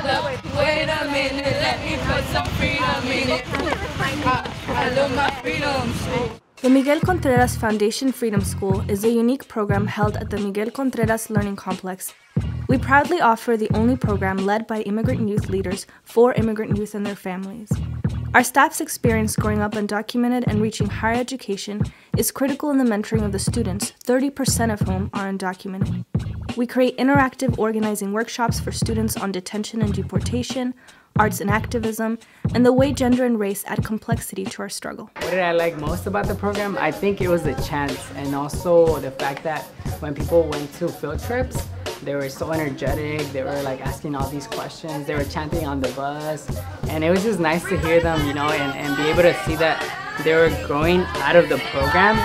Wait a minute, let me put some freedom in it. I love my freedom. The Miguel Contreras Foundation Freedom School is a unique program held at the Miguel Contreras Learning Complex. We proudly offer the only program led by immigrant youth leaders for immigrant youth and their families. Our staff's experience growing up undocumented and reaching higher education is critical in the mentoring of the students, 30% of whom are undocumented. We create interactive organizing workshops for students on detention and deportation, arts and activism, and the way gender and race add complexity to our struggle. What did I like most about the program? I think it was the chance, and also the fact that when people went to field trips, they were so energetic, they were like asking all these questions, they were chanting on the bus, and it was just nice to hear them, you know, and be able to see that they were growing out of the program,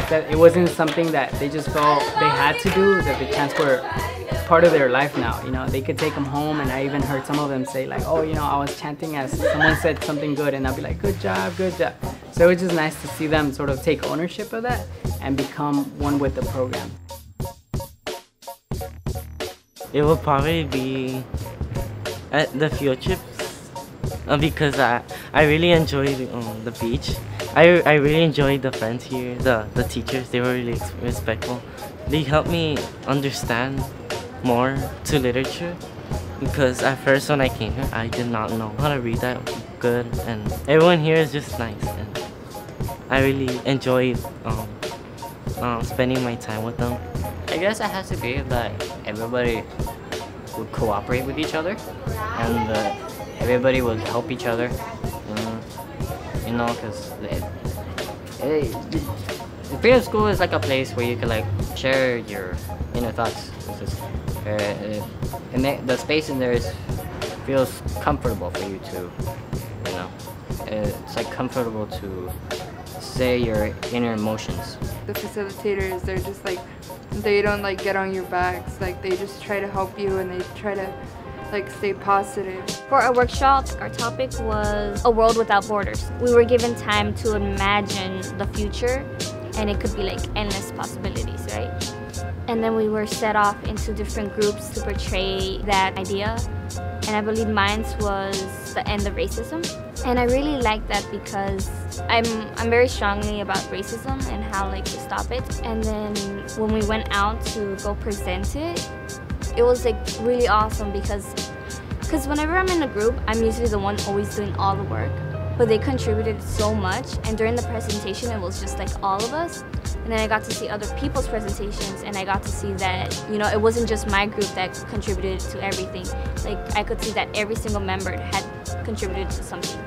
that it wasn't something that they just felt they had to do, that the chants were part of their life now, you know, they could take them home. And I even heard some of them say like, oh, you know, I was chanting as someone said something good, and I'll be like, good job, good job. So it was just nice to see them sort of take ownership of that and become one with the program. It will probably be at the field trips because I really enjoy the beach. I really enjoy the friends here, the teachers. They were really respectful. They helped me understand more to literature, because at first when I came here I did not know how to read that good, and everyone here is just nice, and I really enjoyed spending my time with them. I guess it has to be that everybody would cooperate with each other, and everybody would help each other, you know, because the freedom school is like a place where you can like share your inner thoughts. And the space in there feels comfortable for you to, you know, it's like comfortable to say your inner emotions. The facilitators, they're just like, they don't like get on your backs, like they just try to help you, and they try to like stay positive. For our workshop, our topic was a world without borders. We were given time to imagine the future, and it could be like endless possibilities, right? And then we were set off into different groups to portray that idea. And I believe mine was the end of racism. And I really like that because I'm very strongly about racism and how like to stop it. And then when we went out to go present it, it was like really awesome because whenever I'm in a group, I'm usually the one always doing all the work. But they contributed so much, and during the presentation it was just like all of us. And then I got to see other people's presentations, and I got to see that, you know, it wasn't just my group that contributed to everything. Like, I could see that every single member had contributed to something.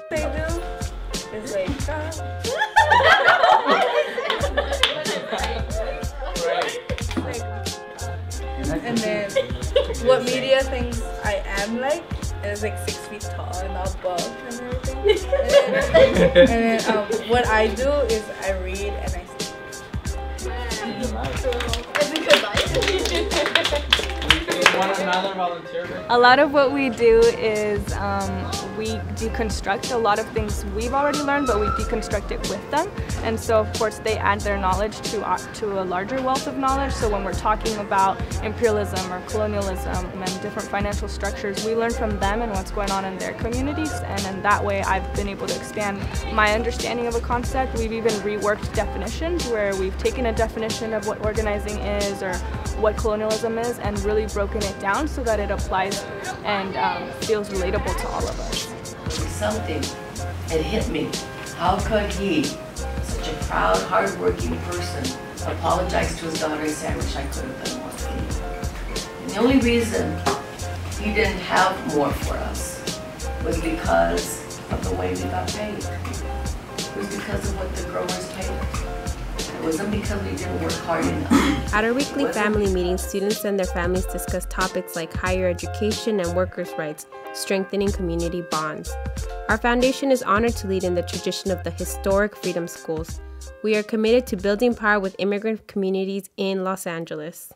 They do is like, and then what media thinks I am like is like 6 feet tall and all buff and everything. And then what I do is I read and I A lot of what we do is we deconstruct a lot of things we've already learned, but we deconstruct it with them. And so, of course, they add their knowledge to a larger wealth of knowledge. So when we're talking about imperialism or colonialism and different financial structures, we learn from them and what's going on in their communities. And in that way, I've been able to expand my understanding of a concept. We've even reworked definitions where we've taken a definition of what organizing is or what colonialism is and really broken it down so that it applies and feels relatable to all of us. Something had hit me. How could he, such a proud, hard-working person, apologize to his daughter and say, I wish I could have done more for you? And the only reason he didn't have more for us was because of the way we got paid. It was because of what the growers paid us. It wasn't because we didn't work hard enough. At our weekly family meetings, students and their families discuss topics like higher education and workers' rights, strengthening community bonds. Our foundation is honored to lead in the tradition of the historic Freedom Schools. We are committed to building power with immigrant communities in Los Angeles.